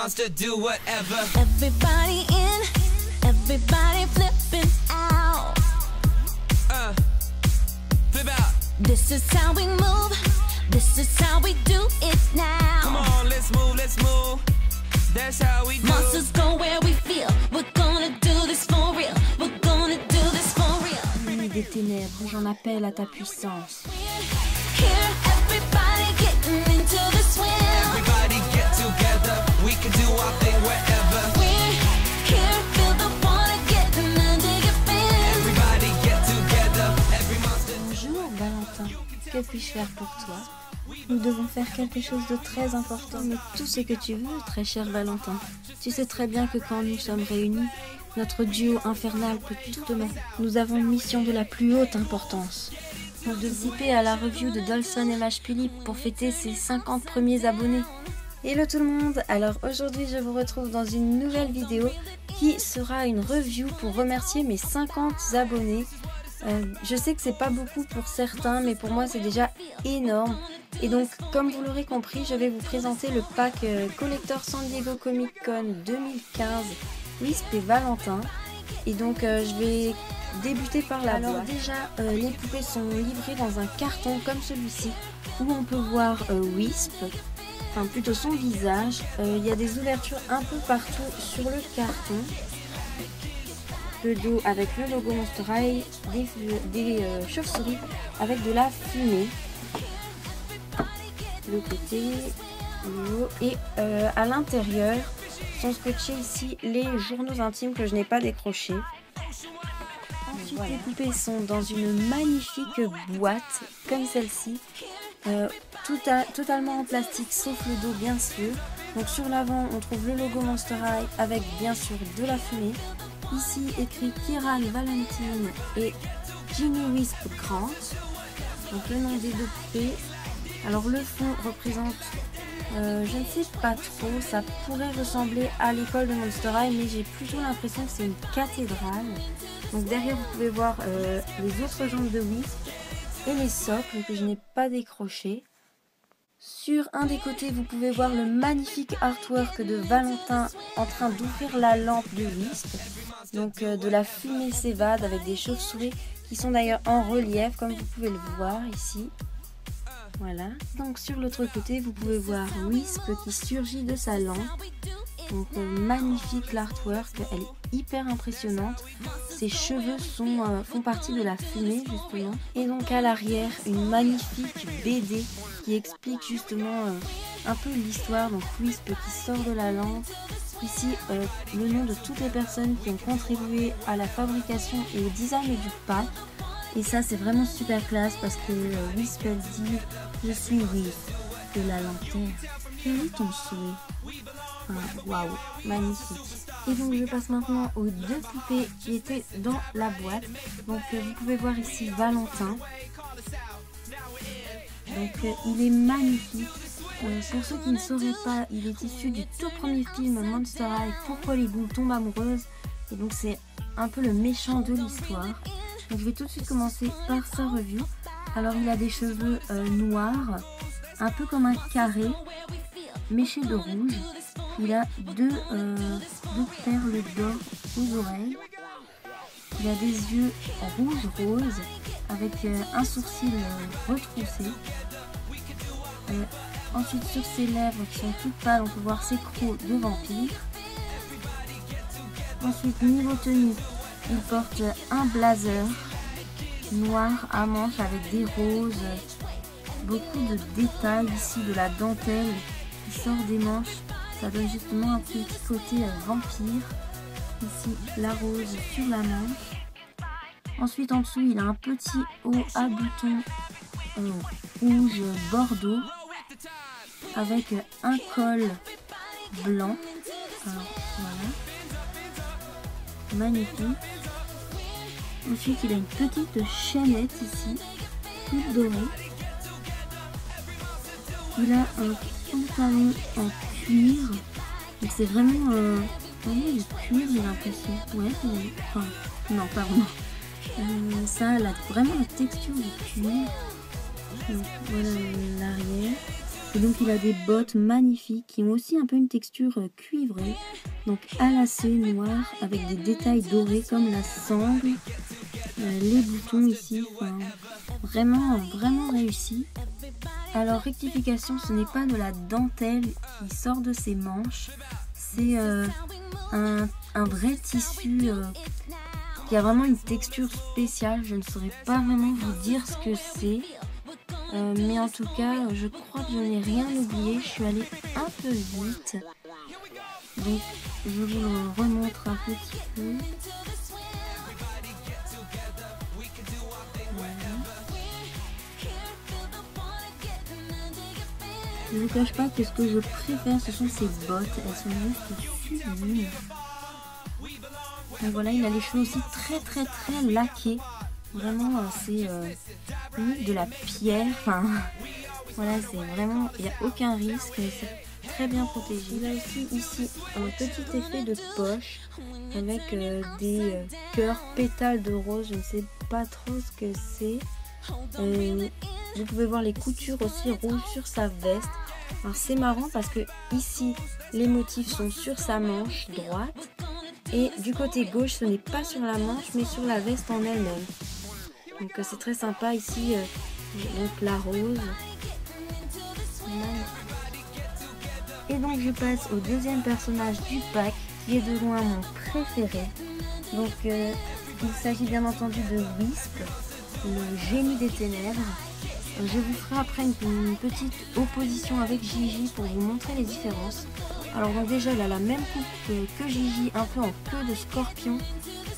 monster, do whatever. Everybody in, everybody flipping out. Flip out. This is how we move, this is how we do it now. Come on, let's move, let's move. That's how we do. Monsters go where we feel. We're gonna do this for real. We're gonna do this for real. Nuit des ténèbres, j'en appelle à ta puissance. Here, everybody getting into the swim. Everybody get together. We can do our thing wherever. We're here, feel the water getting under your fins. Everybody get together. Every monster. Bonjour Valentin, que puis-je faire pour toi? Nous devons faire quelque chose de très important, mais tout ce que tu veux, très cher Valentin. Tu sais très bien que quand nous sommes réunis, notre duo infernal peut tout demain. Nous avons une mission de la plus haute importance. Nous devons participer à la review de Dolson et Maj Philippe pour fêter ses 50 premiers abonnés. Hello tout le monde, alors aujourd'hui je vous retrouve dans une nouvelle vidéo qui sera une review pour remercier mes 50 abonnés. Je sais que c'est pas beaucoup pour certains, mais pour moi c'est déjà énorme. Et donc, comme vous l'aurez compris, je vais vous présenter le pack Collector San Diego Comic Con 2015 Wisp et Valentin. Et donc, je vais débuter par la boîte. Alors déjà, les poupées sont livrées dans un carton comme celui-ci, où on peut voir Wisp, enfin plutôt son visage. Il y a des ouvertures un peu partout sur le carton. Le dos avec le logo Monster High, des chauves-souris avec de la fumée. Le côté, le haut, et à l'intérieur sont scotchés ici les journaux intimes que je n'ai pas décrochés. Ensuite, voilà. Les poupées sont dans une magnifique boîte comme celle-ci, totalement en plastique sauf le dos bien sûr. Donc sur l'avant on trouve le logo Monster High avec bien sûr de la fumée. Ici écrit Kieran Valentine et Ginny Wisp Grant. Donc le nom des deux poupées. Alors le fond représente, je ne sais pas trop, ça pourrait ressembler à l'école de Monster High, mais j'ai plutôt l'impression que c'est une cathédrale. Donc derrière vous pouvez voir les autres jambes de Wisp et les socles que je n'ai pas décrochés. Sur un des côtés vous pouvez voir le magnifique artwork de Valentin en train d'ouvrir la lampe de Wisp. Donc de la fumée s'évade avec des chauves-souris qui sont d'ailleurs en relief comme vous pouvez le voir ici. Voilà, donc sur l'autre côté vous pouvez voir Wisp qui surgit de sa lampe. Donc magnifique l'artwork, elle est hyper impressionnante. Ses cheveux font partie de la fumée justement. Et donc à l'arrière une magnifique BD qui explique justement un peu l'histoire. Donc Wisp qui sort de la lampe. Ici le nom de toutes les personnes qui ont contribué à la fabrication et au design du pack. Et ça c'est vraiment super classe parce que Wisp elle dit je suis Wisp de la lanterne. Quel est ton souhait? Waouh, magnifique. Et donc je passe maintenant aux deux poupées qui étaient dans la boîte. Donc vous pouvez voir ici Valentin. Donc il est magnifique. Pour ceux qui ne sauraient pas, il est issu du tout premier film Monster High, Pourquoi les boules tombent amoureuses. Et donc c'est un peu le méchant de l'histoire. Donc je vais tout de suite commencer par sa review. Alors il a des cheveux noirs, un peu comme un carré, méchés de rouge. Il a deux perles d'or aux oreilles. Il a des yeux rouge-rose avec un sourcil retroussé. Ensuite sur ses lèvres qui sont toutes pâles, on peut voir ses crocs de vampire. Ensuite niveau tenue, il porte un blazer noir à manches avec des roses, beaucoup de détails ici, de la dentelle qui sort des manches, ça donne justement un petit côté vampire. Ici la rose sur la manche. Ensuite en dessous il a un petit haut à boutons rouge bordeaux avec un col blanc. Alors voilà, magnifique. Ensuite il a une petite chaînette ici, toute dorée. Il a un pantalon en cuir, donc c'est vraiment du cuir j'ai l'impression. Ouais, enfin, non pardon. Ça a vraiment la texture du cuir. Donc voilà l'arrière. Et donc il a des bottes magnifiques qui ont aussi un peu une texture cuivrée, donc à lacets noirs avec des détails dorés comme la sangle, les boutons ici, enfin, vraiment réussi. Alors rectification, ce n'est pas de la dentelle qui sort de ses manches, c'est un vrai tissu qui a vraiment une texture spéciale. Je ne saurais pas vraiment vous dire ce que c'est. Mais en tout cas, je crois que je n'ai rien oublié. Je suis allée un peu vite. Donc, je vous le remontre un petit peu. Voilà. Je ne vous cache pas que ce que je préfère, ce sont ces bottes. Elles sont juste sublimes. Donc voilà, il a les cheveux aussi très laqués. Vraiment, c'est limite de la pierre. Enfin, voilà, c'est vraiment, il n'y a aucun risque. C'est très bien protégé. Il a aussi ici un petit effet de poche avec des cœurs pétales de rose. Je ne sais pas trop ce que c'est. Vous pouvez voir les coutures aussi rouges sur sa veste. Alors c'est marrant parce que ici, les motifs sont sur sa manche droite. Et du côté gauche, ce n'est pas sur la manche, mais sur la veste en elle-même. Donc c'est très sympa ici, donc la rose. Et donc je passe au deuxième personnage du pack, qui est de loin mon préféré. Donc il s'agit bien entendu de Wisp, le génie des ténèbres. Je vous ferai après une petite opposition avec Gigi pour vous montrer les différences. Alors donc déjà elle a la même coupe que Gigi, un peu en queue de scorpion,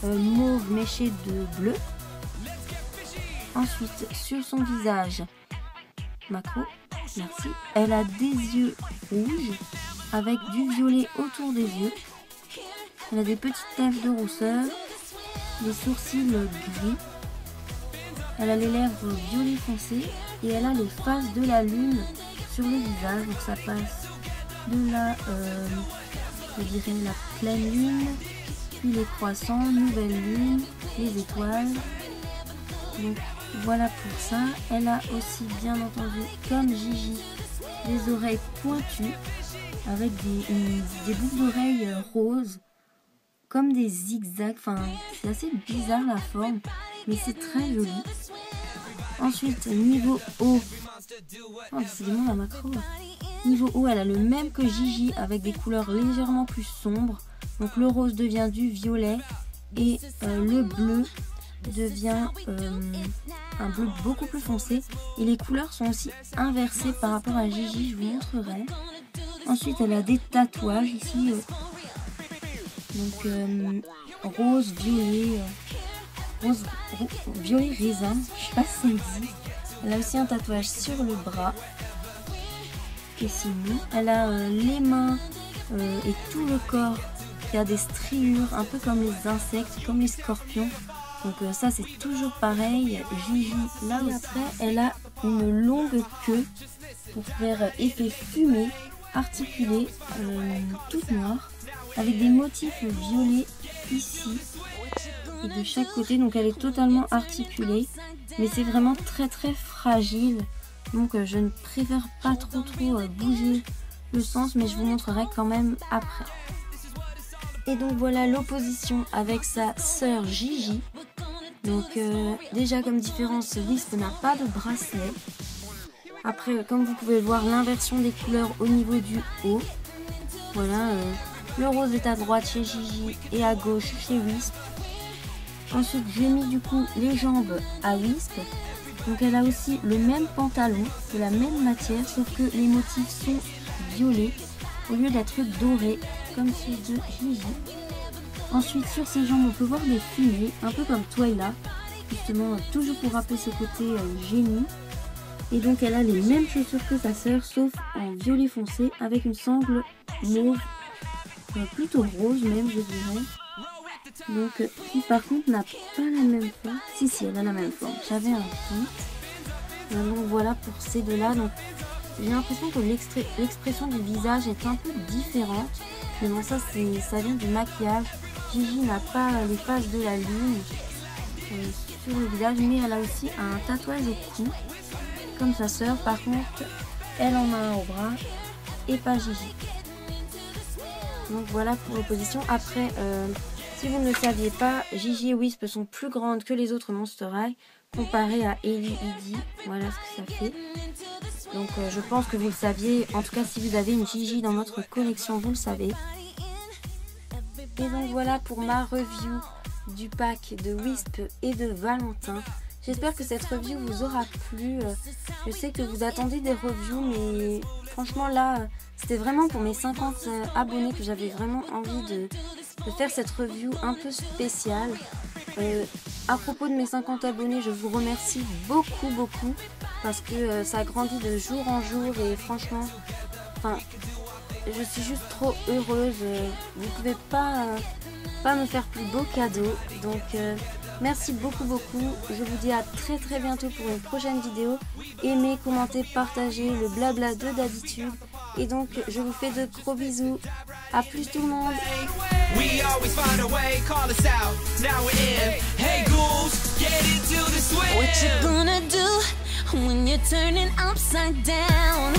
mauve méché de bleu. Ensuite sur son visage, macro, merci, elle a des yeux rouges avec du violet autour des yeux. Elle a des petites taches de rousseur, des sourcils gris. Elle a les lèvres violet foncé et elle a les faces de la lune sur le visage. Donc ça passe de la, je dirais la pleine lune, puis les croissants, nouvelle lune, les étoiles. Donc voilà pour ça. Elle a aussi bien entendu, comme Gigi, des oreilles pointues avec des boucles d'oreilles roses, comme des zigzags. Enfin, c'est assez bizarre la forme, mais c'est très joli. Ensuite, niveau haut, oh, décidément la macro. Niveau haut, elle a le même que Gigi avec des couleurs légèrement plus sombres. Donc le rose devient du violet et le bleu devient un bleu beaucoup plus foncé. Et les couleurs sont aussi inversées par rapport à Gigi, je vous montrerai. Ensuite, elle a des tatouages ici. Donc rose, violet, violet raisin, je sais pas si ça existe. Elle a aussi un tatouage sur le bras. Et sinon, elle a les mains et tout le corps qui a des striures, un peu comme les insectes, comme les scorpions. Donc ça c'est toujours pareil. Gigi, là où après, elle a une longue queue pour faire effet fumée, articulée, toute noire, avec des motifs violets ici et de chaque côté. Donc elle est totalement articulée, mais c'est vraiment très fragile. Donc je ne préfère pas trop bouger le sens, mais je vous montrerai quand même après. Et donc voilà l'opposition avec sa sœur Gigi. Donc déjà comme différence, Wisp n'a pas de bracelet. Après, comme vous pouvez le voir, l'inversion des couleurs au niveau du haut. Voilà, le rose est à droite chez Gigi et à gauche chez Wisp. Ensuite j'ai mis du coup les jambes à Wisp. Donc elle a aussi le même pantalon, de la même matière, sauf que les motifs sont violets au lieu d'être dorés, comme ceux de Gigi. Ensuite sur ses jambes on peut voir des fumées, un peu comme Twyla, justement toujours pour rappeler ce côté génie. Et donc elle a les mêmes chaussures que sa sœur, sauf en violet foncé, avec une sangle mauve, plutôt rose même je dirais. Donc qui par contre n'a pas la même forme. Si elle a la même forme, j'avais un doute. Donc voilà pour ces deux là. Donc j'ai l'impression que l'expression du visage est un peu différente. Mais bon ça vient du maquillage. Gigi n'a pas les faces de la lune sur le visage, mais elle a aussi un tatouage au cou comme sa sœur. Par contre elle en a un au bras et pas Gigi. Donc voilà pour l'opposition. Après, si vous ne le saviez pas, Gigi et Wisp sont plus grandes que les autres Monster High comparées à Ellie et Dee. Voilà ce que ça fait. Donc je pense que vous le saviez. En tout cas, si vous avez une Gigi dans votre collection, vous le savez. Et donc voilà pour ma review du pack de Wisp et de Valentin. J'espère que cette review vous aura plu. Je sais que vous attendez des reviews, mais franchement là, c'était vraiment pour mes 50 abonnés que j'avais vraiment envie de faire cette review un peu spéciale. À propos de mes 50 abonnés, je vous remercie beaucoup parce que ça grandit de jour en jour et franchement, je suis juste trop heureuse. Vous pouvez pas me faire plus beau cadeau. Donc merci beaucoup. Je vous dis à très bientôt pour une prochaine vidéo. Aimez, commentez, partagez le blabla de d'habitude. Et donc je vous fais de gros bisous. À plus tout le monde. We always find a way, call us out. Now we're in. Hey ghouls, get into the swing. What you gonna do when you're turning upside down?